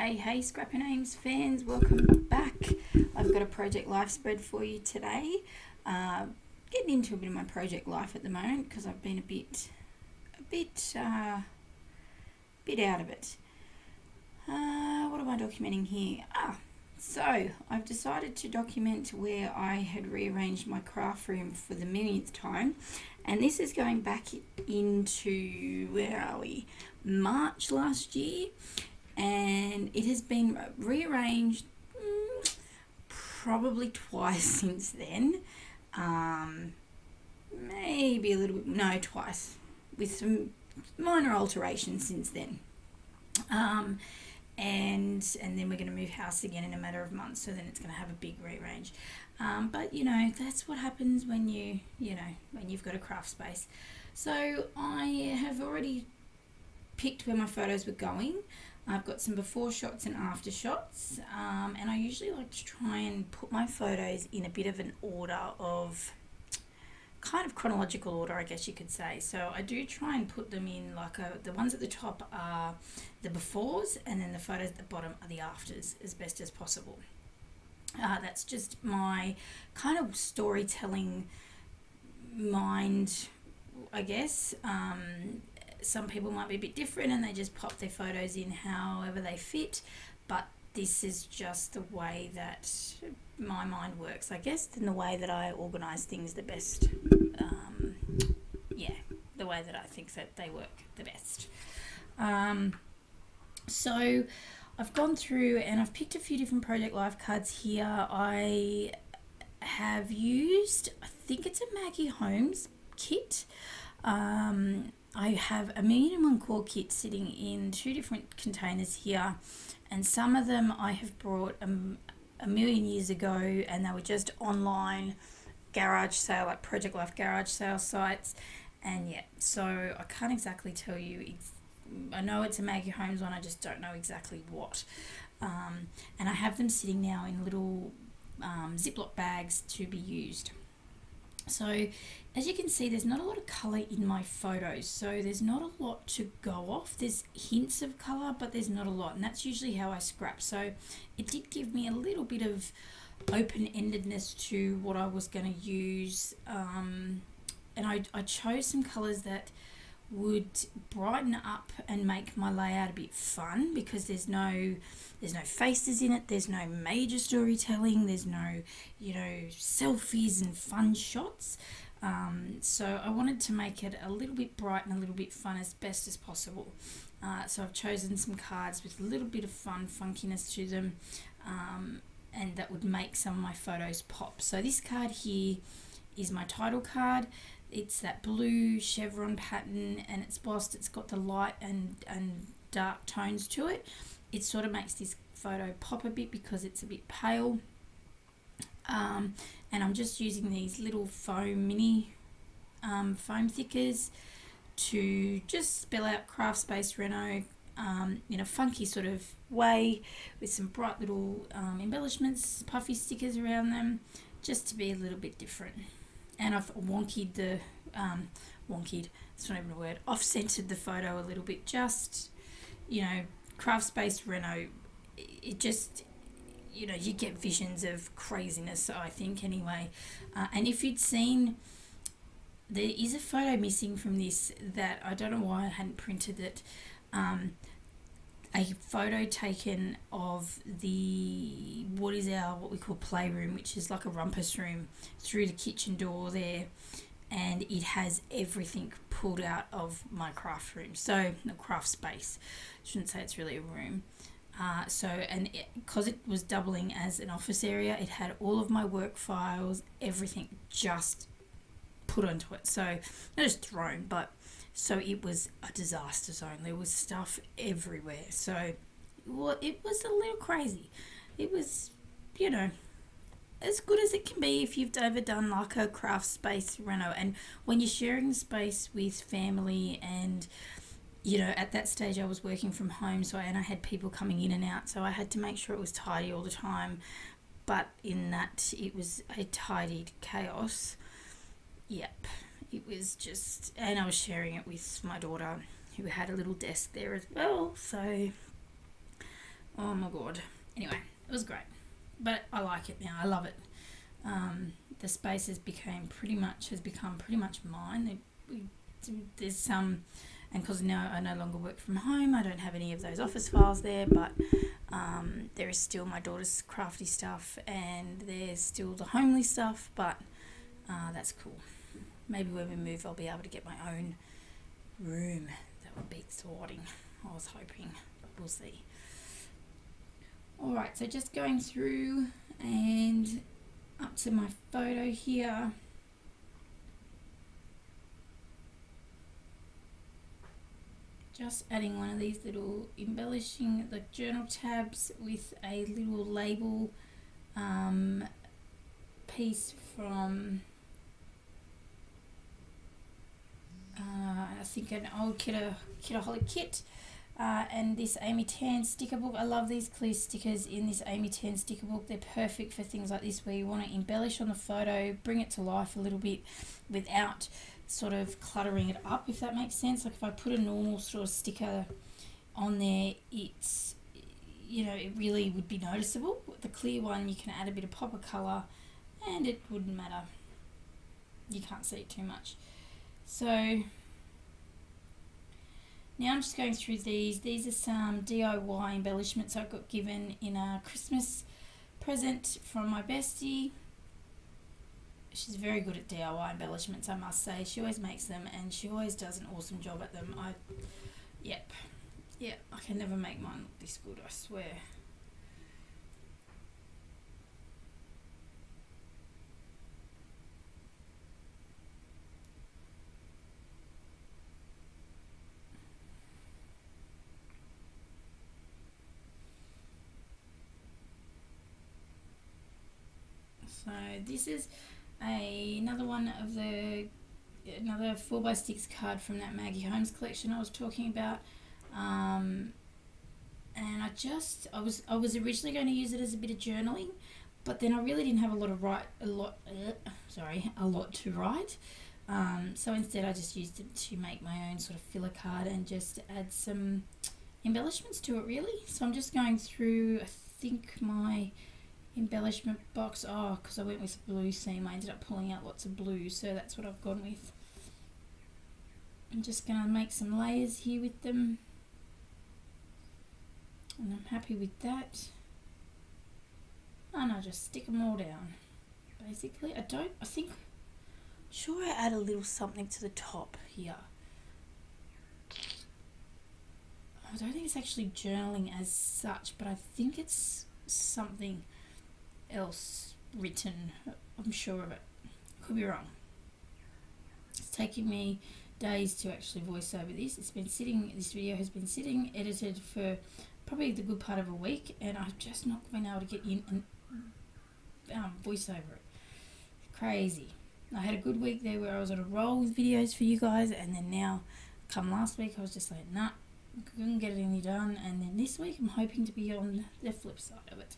Hey, Scrappy Names fans, welcome back. I've got a project life spread for you today. Getting into a bit of my project life at the moment because I've been a bit out of it. What am I documenting here? So I've decided to document where I had rearranged my craft room for the millionth time, and this is going back into, where are we? March last year, and it has been rearranged probably twice since then. Maybe a little bit, no, twice, with some minor alterations since then. And then we're going to move house again in a matter of months, so then it's going to have a big rearrange. But that's what happens when when you've got a craft space. So I have already picked where my photos were going. I've got some before shots and after shots, and I usually like to try and put my photos in a bit of an order of kind of chronological order, I guess you could say. So I do try and put them in the ones at the top are the befores, and then the photos at the bottom are the afters, as best as possible. That's just my kind of storytelling mind, I guess. Some people might be a bit different and they just pop their photos in however they fit, but this is just the way that my mind works, I guess, and the way that I organise things the best. The way that I think that they work the best. So I've gone through and I've picked a few different Project Life cards here. I have used, I think it's a Maggie Holmes kit. I have a 1,000,001 core kit sitting in two different containers here, and some of them I have brought a million years ago, and they were just online garage sale, like Project Life garage sale sites. And so I can't exactly tell you. I know it's a Maggie Holmes one, I just don't know exactly what. And I have them sitting now in little Ziploc bags to be used. So as you can see, there's not a lot of colour in my photos, so there's not a lot to go off. There's hints of colour, but there's not a lot, and that's usually how I scrap. So it did give me a little bit of open-endedness to what I was going to use, and I chose some colours that would brighten up and make my layout a bit fun, because there's no faces in it, there's no major storytelling, there's no selfies and fun shots. So I wanted to make it a little bit bright and a little bit fun as best as possible. So I've chosen some cards with a little bit of fun funkiness to them, and that would make some of my photos pop. So this card here is my title card. It's that blue chevron pattern, and it's bossed. It's got the light and dark tones to it. It sort of makes this photo pop a bit because it's a bit pale. And I'm just using these little foam mini foam thickers to just spell out Craft Space Reno in a funky sort of way, with some bright little embellishments, puffy stickers around them, just to be a little bit different. And I've wonkied it's not even a word, off-centered the photo a little bit, just, Craft Space Reno, it just, you get visions of craziness, I think, anyway. And if you'd seen, there is a photo missing from this that I don't know why I hadn't printed it. A photo taken of what we call playroom, which is like a rumpus room, through the kitchen door there, and it has everything pulled out of my craft room. So the craft space, shouldn't say it's really a room. Because it was doubling as an office area, it had all of my work files, everything just put onto it. So not just thrown, but so it was a disaster zone. There was stuff everywhere. So it was a little crazy. It was, as good as it can be if you've ever done like a craft space reno. And when you're sharing the space with family, and at that stage I was working from home, and I had people coming in and out, so I had to make sure it was tidy all the time. But in that, it was a tidied chaos. Yep. It was just, and I was sharing it with my daughter, who had a little desk there as well. So Oh my god. Anyway, it was great, but I like it now. I love it. The space has become pretty much mine. There's some, and because now I no longer work from home, I don't have any of those office files there, but there is still my daughter's crafty stuff, and there's still the homely stuff, but that's cool. Maybe when we move, I'll be able to get my own room. That would be exciting. I was hoping. We'll see. Alright, so just going through and up to my photo here. Just adding one of these little embellishing the journal tabs with a little label piece from I think an old Kitaholic kit, and this Amy Tan sticker book. I love these clear stickers in this Amy Tan sticker book. They're perfect for things like this where you want to embellish on the photo, bring it to life a little bit without sort of cluttering it up, if that makes sense. Like if I put a normal sort of sticker on there, it's, you know, it really would be noticeable. The clear one, you can add a bit of pop of colour and it wouldn't matter. You can't see it too much. So now I'm just going through these. These are some DIY embellishments I got given in a Christmas present from my bestie. She's very good at DIY embellishments, I must say. She always makes them and she always does an awesome job at them. I can never make mine look this good, I swear. So this is another 4x6 card from that Maggie Holmes collection I was talking about, and I was originally going to use it as a bit of journaling, but then I really didn't have a lot to write. So instead I just used it to make my own sort of filler card and just add some embellishments to it, really. So I'm just going through, I think, my embellishment box. Because I went with blue seam, I ended up pulling out lots of blue, so that's what I've gone with. I'm just going to make some layers here with them, and I'm happy with that. And I just stick them all down. Basically, sure I add a little something to the top here. I don't think it's actually journaling as such, but I think it's something else written. I'm sure of it. Could be wrong. It's taking me days to actually voice over this. This video has been sitting edited for probably the good part of a week, and I've just not been able to get in and voice over it. Crazy. I had a good week there where I was on a roll with videos for you guys, and then now, come last week, I was just like, nah, couldn't get any done, and then this week I'm hoping to be on the flip side of it.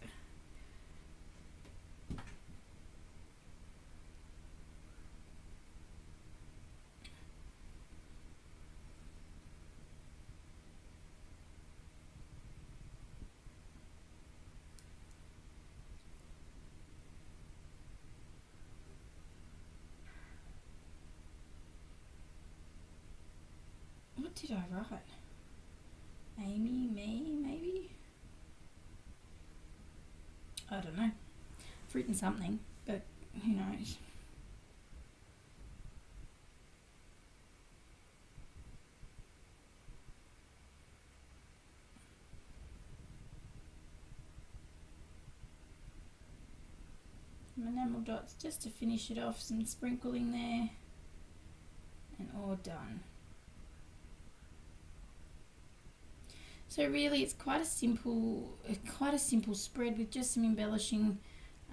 What did I write? Amy, me, maybe? I don't know. I've written something, but who knows? Some enamel dots just to finish it off, some sprinkling there, and all done. So really, it's quite a simple spread with just some embellishing,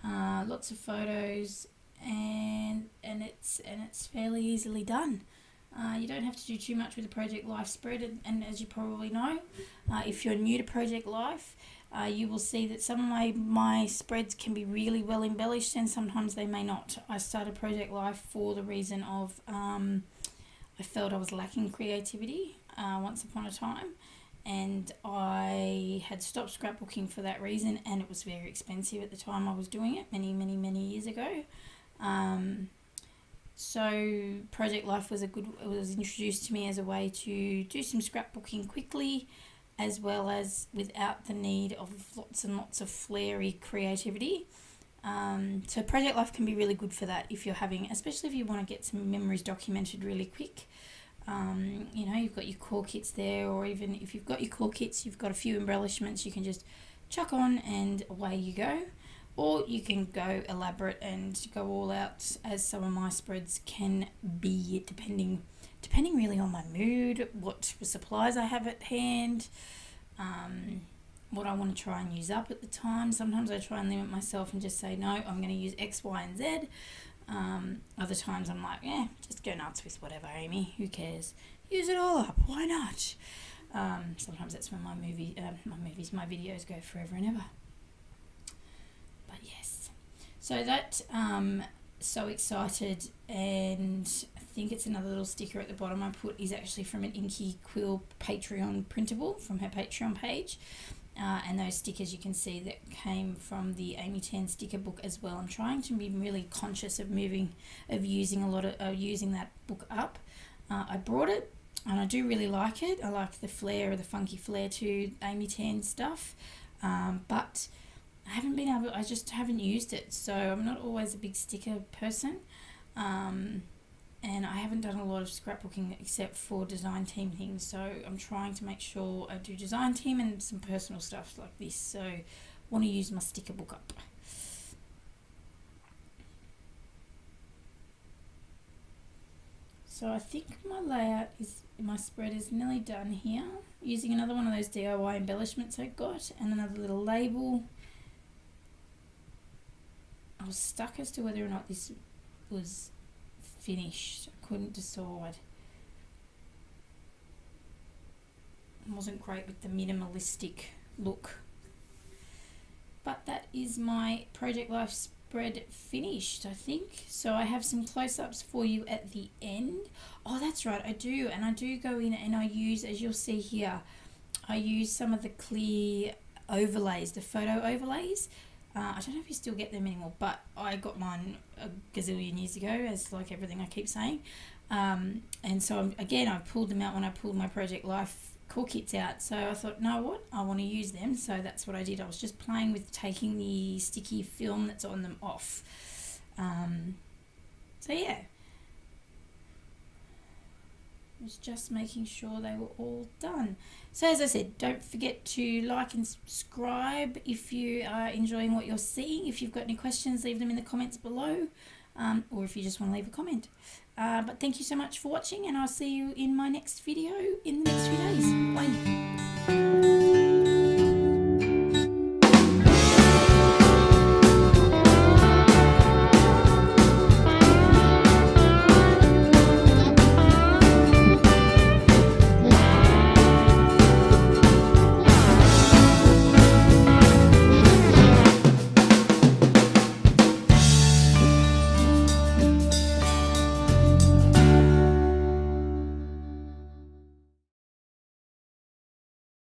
lots of photos, and it's fairly easily done. You don't have to do too much with the Project Life spread, and as you probably know, if you're new to Project Life, you will see that some of my spreads can be really well embellished, and sometimes they may not. I started Project Life for the reason of I felt I was lacking creativity once upon a time, and I I had stopped scrapbooking for that reason, and it was very expensive at the time I was doing it many years ago. So Project Life was it was introduced to me as a way to do some scrapbooking quickly, as well as without the need of lots and lots of flary creativity. So Project Life can be really good for that if you're having, especially if you want to get some memories documented really quick. You've got your core kits there, or even if you've got your core kits, you've got a few embellishments you can just chuck on and away you go. Or you can go elaborate and go all out, as some of my spreads can be, depending really on my mood, what supplies I have at hand, what I want to try and use up at the time. Sometimes I try and limit myself and just say, no, I'm going to use X, Y, and Z. Other times I'm like, just go nuts with whatever, Amy. Who cares? Use it all up. Why not? Sometimes that's when my videos go forever and ever. But yes, so that so excited, and I think it's another little sticker at the bottom I put is actually from an Inky Quill Patreon printable from her Patreon page. And those stickers you can see that came from the Amy Tan sticker book as well. I'm trying to be really conscious of using that book up. I brought it and I do really like it. I like the flair, the funky flair to Amy Tan stuff, but I just haven't used it, so I'm not always a big sticker person. And I haven't done a lot of scrapbooking except for design team things, so I'm trying to make sure I do design team and some personal stuff like this, so I want to use my sticker book up. So I think my spread is nearly done here, using another one of those DIY embellishments I got and another little label. I was stuck as to whether or not this was finished. I couldn't decide. I wasn't great with the minimalistic look. But that is my Project Life spread finished, I think. So I have some close-ups for you at the end. Oh, that's right, I do. And I do go in and I use, as you'll see here, I use some of the clear overlays, the photo overlays. I don't know if you still get them anymore, but I got mine a gazillion years ago, as like everything I keep saying. And so, I pulled them out when I pulled my Project Life core kits out. So I thought, know what? I want to use them. So that's what I did. I was just playing with taking the sticky film that's on them off. So yeah. Was just making sure they were all done. So as I said, don't forget to like and subscribe if you are enjoying what you're seeing. If you've got any questions, leave them in the comments below, or if you just want to leave a comment. But thank you so much for watching, and I'll see you in my next video in the next few days. Bye.